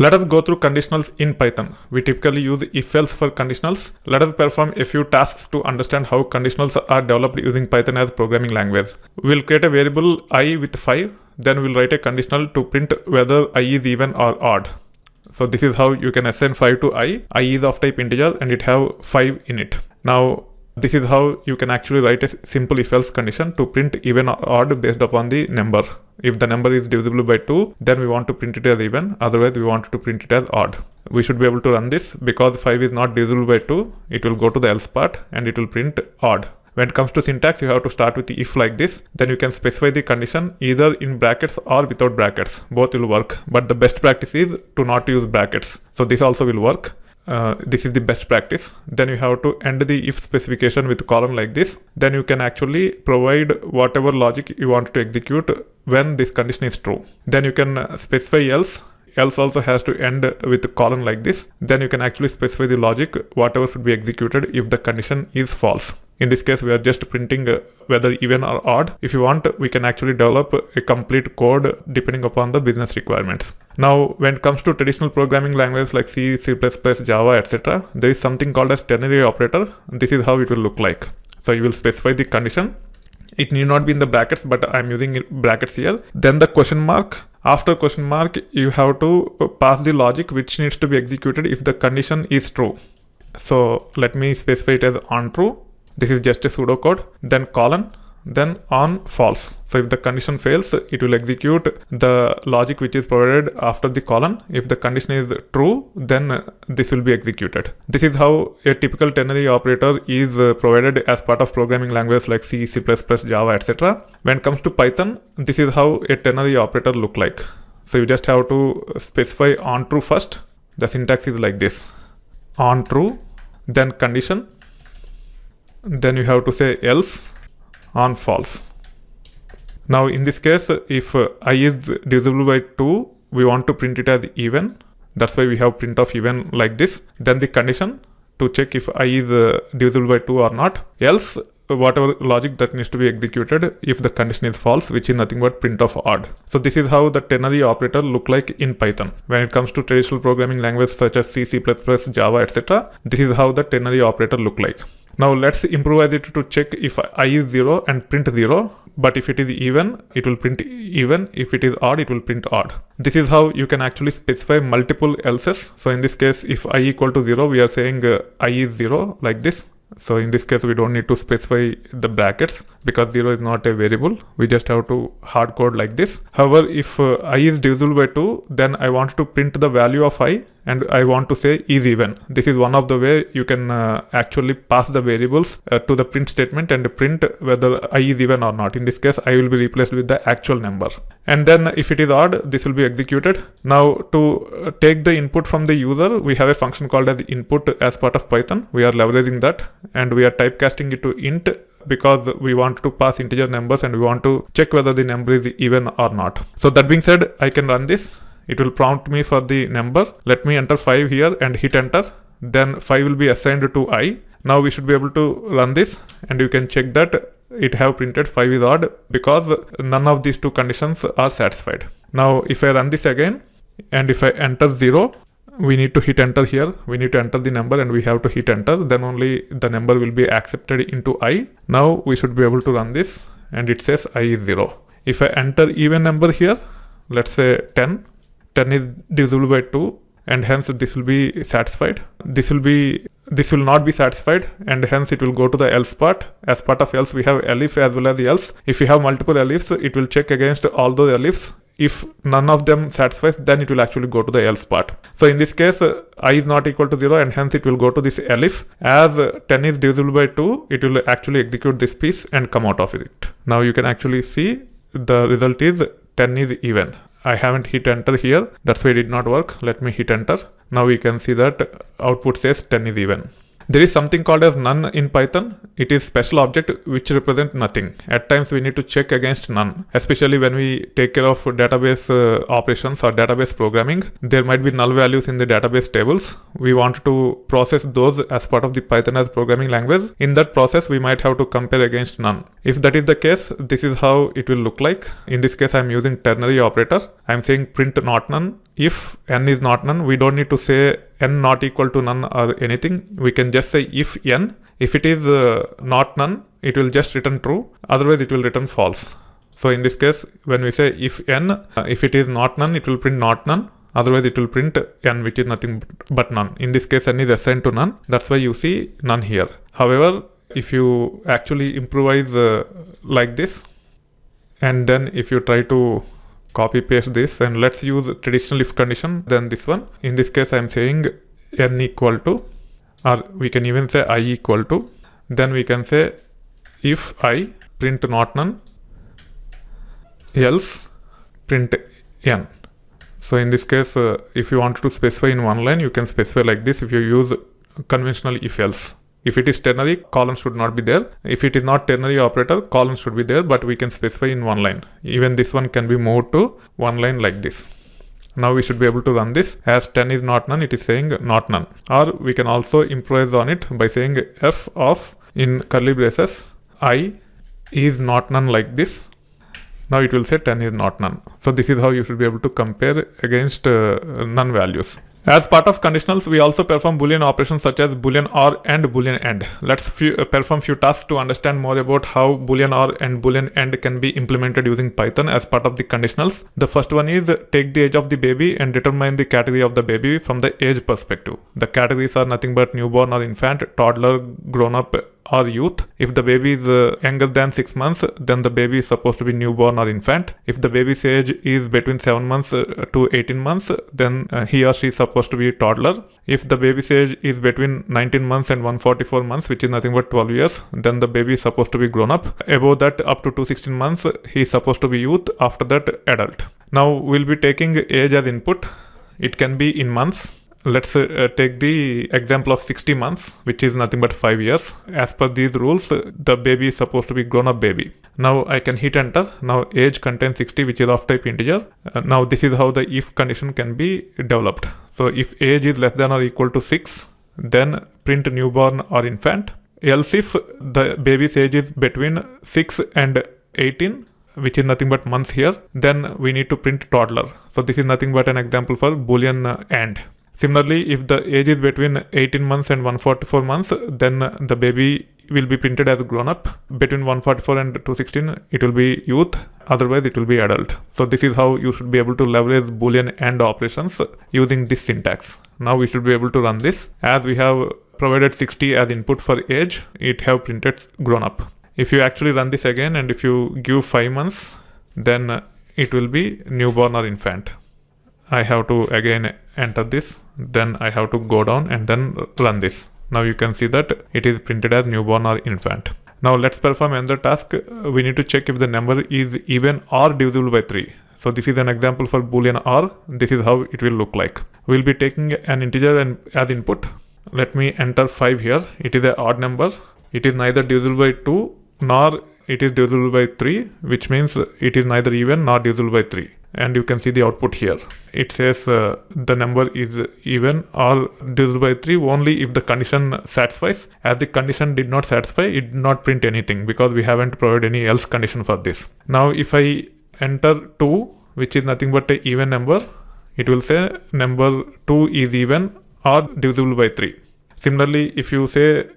Let us go through conditionals in Python. We typically use if-else for conditionals. Let us perform a few tasks to understand how conditionals are developed using Python as programming language. We'll create a variable I with 5. Then we'll write a conditional to print whether I is even or odd. So this is how you can assign 5 to I. I is of type integer and it have 5 in it. Now this is how you can actually write a simple if-else condition to print even or odd based upon the number. If the number is divisible by 2, then we want to print it as even, otherwise we want to print it as odd. We should be able to run this. Because 5 is not divisible by 2, it will go to the else part and it will print odd. When it comes to syntax, you have to start with the if like this. Then you can specify the condition either in brackets or without brackets. Both will work, but the best practice is to not use brackets. So this also will work. This is the best practice. Then you have to end the if specification with colon like this. Then you can actually provide whatever logic you want to execute when this condition is true. Then you can specify else. Else also has to end with colon like this. Then you can actually specify the logic whatever should be executed if the condition is false. In this case, we are just printing whether even or odd. If you want, we can actually develop a complete code depending upon the business requirements. Now, when it comes to traditional programming languages like C, C++, Java, etc., there is something called as ternary operator. This is how it will look like. So you will specify the condition. It need not be in the brackets, but I'm using brackets here. Then the question mark. After question mark, you have to pass the logic which needs to be executed if the condition is true. So let me specify it as on true. This is just a pseudocode. Then colon, then on false. So if the condition fails, it will execute the logic which is provided after the colon. If the condition is true, then this will be executed. This is how a typical ternary operator is provided as part of programming languages like C, C++, Java, etc. When it comes to Python, this is how a ternary operator look like. So you just have to specify on true first. The syntax is like this: on true, then condition. Then you have to say else, on false. Now in this case, if I is divisible by 2, we want to print it as even. That's why we have print of even like this. Then the condition to check if I is divisible by 2 or not. Else, whatever logic that needs to be executed if the condition is false, which is nothing but print of odd. So this is how the ternary operator look like in Python. When it comes to traditional programming languages such as C, C++, Java, etc., this is how the ternary operator look like. Now let's improvise it to check if I is 0 and print 0. But if it is even, it will print even. If it is odd, it will print odd. This is how you can actually specify multiple elses. So in this case, if I equal to 0, we are saying I is 0 like this. So in this case, we don't need to specify the brackets because 0 is not a variable. We just have to hard code like this. However, if I is divisible by 2, then I want to print the value of I and I want to say is even. This is one of the way you can actually pass the variables to the print statement and print whether I is even or not. In this case, I will be replaced with the actual number. And then if it is odd, this will be executed. Now to take the input from the user, we have a function called as input as part of Python. We are leveraging that and we are typecasting it to int because we want to pass integer numbers and we want to check whether the number is even or not. So that being said, I can run this. It will prompt me for the number. Let me enter 5 here and hit enter. Then 5 will be assigned to I. Now we should be able to run this and you can check that it have printed 5 is odd because none of these two conditions are satisfied. Now if I run this again and if I enter 0, we need to hit enter here. We need to enter the number and we have to hit enter. Then only the number will be accepted into I. Now we should be able to run this and it says I is 0. If I enter even number here, let's say 10. 10 is divisible by 2 and hence this will be satisfied. This will not be satisfied and hence it will go to the else part. As part of else, we have elif as well as the else. If you have multiple elifs, it will check against all those elifs. If none of them satisfies, then it will actually go to the else part. So in this case, I is not equal to 0 and hence it will go to this elif. As 10 is divisible by 2, it will actually execute this piece and come out of it. Now you can actually see the result is 10 is even. I haven't hit enter here. That's why it did not work. Let me hit enter. Now we can see that output says 10 is even. There is something called as none in Python. It is special object which represent nothing. At times we need to check against none, especially when we take care of database operations or database programming. There might be null values in the database tables. We want to process those as part of the Python as programming language. In that process, we might have to compare against none. If that is the case, this is how it will look like. In this case, I am using ternary operator. I am saying print not none. If n is not none, we don't need to say n not equal to none or anything. We can just say if n. If it is not none, it will just return true. Otherwise, it will return false. So in this case, when we say if n, if it is not none, it will print not none. Otherwise, it will print n, which is nothing but none. In this case, n is assigned to none. That's why you see none here. However, if you actually improvise like this, and then if you try to copy paste this, and let's use traditional if condition, then this one. In this case, I am saying n equal to, or we can even say I equal to, then we can say if I print not none, else print n. So in this case, if you want to specify in one line, you can specify like this if you use conventional if else. If it is ternary, columns should not be there. If it is not ternary operator, columns should be there, but we can specify in one line. Even this one can be moved to one line like this. Now we should be able to run this. As 10 is not none, it is saying not none. Or we can also improvise on it by saying f of, in curly braces, I is not none like this. Now it will say 10 is not none. So this is how you should be able to compare against none values. As part of conditionals, we also perform Boolean operations such as Boolean OR and Boolean AND. Let's perform few tasks to understand more about how Boolean OR and Boolean AND can be implemented using Python as part of the conditionals. The first one is take the age of the baby and determine the category of the baby from the age perspective. The categories are nothing but newborn or infant, toddler, grown-up, or youth. If the baby is younger than 6 months, then the baby is supposed to be newborn or infant. If the baby's age is between 7 months to 18 months, then he or she is supposed to be toddler. If the baby's age is between 19 months and 144 months, which is nothing but 12 years, then the baby is supposed to be grown up. Above that, up to 216 months, he is supposed to be youth. After that, adult. Now we'll be taking age as input. It can be in months. Let's take the example of 60 months, which is nothing but 5 years. As per these rules, the baby is supposed to be grown-up baby. Now I can hit enter. Now age contains 60, which is of type integer. Now this is how the if condition can be developed. So if age is less than or equal to 6, then print newborn or infant. Else if the baby's age is between 6 and 18, which is nothing but months here, then we need to print toddler. So this is nothing but an example for Boolean AND. Similarly, if the age is between 18 months and 144 months, then the baby will be printed as grown up. Between 144 and 216, it will be youth. Otherwise, it will be adult. So this is how you should be able to leverage Boolean AND operations using this syntax. Now we should be able to run this. As we have provided 60 as input for age, it have printed grown up. If you actually run this again and if you give 5 months, then it will be newborn or infant. I have to again enter this, then I have to go down and then run this. Now you can see that it is printed as newborn or infant. Now let's perform another task. We need to check if the number is even or divisible by 3. So this is an example for Boolean OR. This is how it will look like. We'll be taking an integer and as input. Let me enter 5 here. It is an odd number. It is neither divisible by 2 nor it is divisible by 3, which means it is neither even nor divisible by 3. And you can see the output here. It says the number is even or divisible by 3 only if the condition satisfies. As the condition did not satisfy, it did not print anything because we haven't provided any else condition for this. Now if I enter 2, which is nothing but an even number, it will say number 2 is even or divisible by 3. Similarly, if you say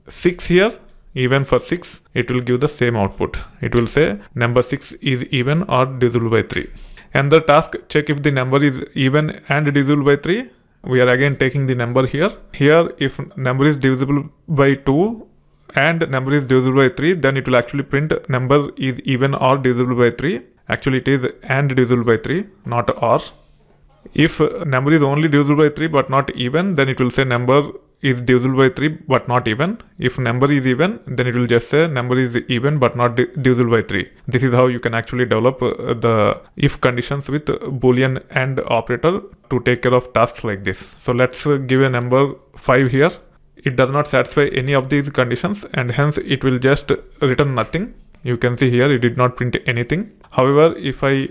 6 here, even for 6, it will give the same output. It will say number 6 is even or divisible by 3. And the task, check if the number is even and divisible by 3. We are again taking the number here. Here, if number is divisible by 2 and number is divisible by 3, then it will actually print number is even or divisible by 3. Actually, it is and divisible by 3, not or. If number is only divisible by 3 but not even, then it will say number is divisible by 3 but not even. If number is even, then it will just say number is even but not divisible by 3. This is how you can actually develop the if conditions with Boolean AND operator to take care of tasks like this. So let's give a number 5 here. it does not satisfy any of these conditions, and hence it will just return nothing. You can see here it did not print anything. However, if I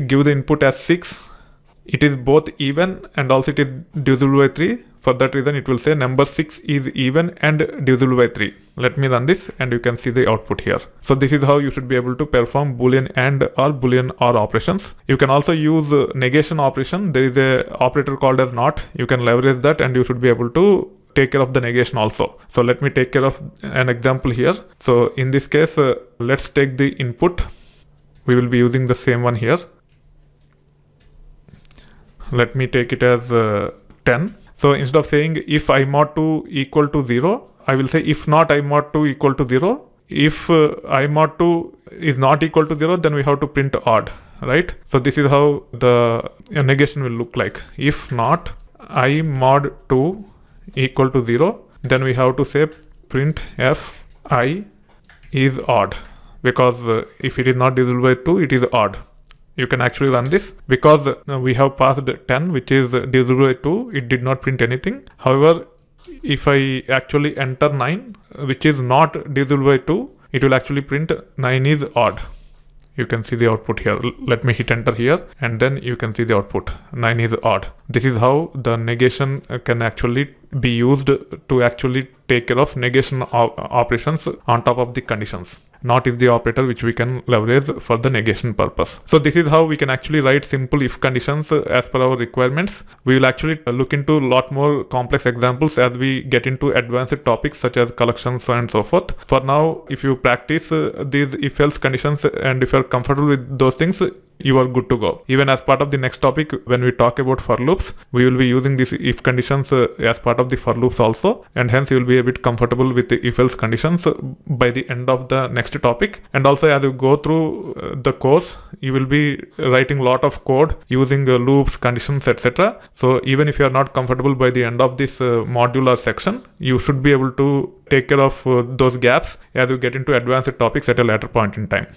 give the input as 6, it is both even and also it is divisible by 3. For that reason, it will say number 6 is even and divisible by 3. Let me run this and you can see the output here. So this is how you should be able to perform Boolean AND or Boolean OR operations. You can also use negation operation. There is a operator called as not. You can leverage that and you should be able to take care of the negation also. So let me take care of an example here. So in this case, let's take the input. We will be using the same one here. Let me take it as 10. So instead of saying if I mod 2 equal to 0, I will say if not I mod 2 equal to 0. If I mod 2 is not equal to 0, then we have to print odd, right? So this is how the negation will look like. If not I mod 2 equal to 0, then we have to say print f I is odd, because if it is not divisible by 2, it is odd. You can actually run this because we have passed 10, which is divisible by 2. It did not print anything. However, if I actually enter 9, which is not divisible by 2, it will actually print 9 is odd. You can see the output here. Let me hit enter here and then you can see the output. 9 is odd. This is how the negation can actually be used to actually take care of negation operations on top of the conditions. Not is the operator which we can leverage for the negation purpose. So this is how we can actually write simple if conditions as per our requirements. We will actually look into a lot more complex examples as we get into advanced topics such as collections and so forth. For now, if you practice these if else conditions and if you're comfortable with those things, you are good to go. Even as part of the next topic, when we talk about for loops, we will be using these if conditions as part of the for loops also, and hence you will be a bit comfortable with the if else conditions by the end of the next topic. And also as you go through the course, you will be writing a lot of code using loops, conditions, etc. So even if you are not comfortable by the end of this module or section, you should be able to take care of those gaps as you get into advanced topics at a later point in time.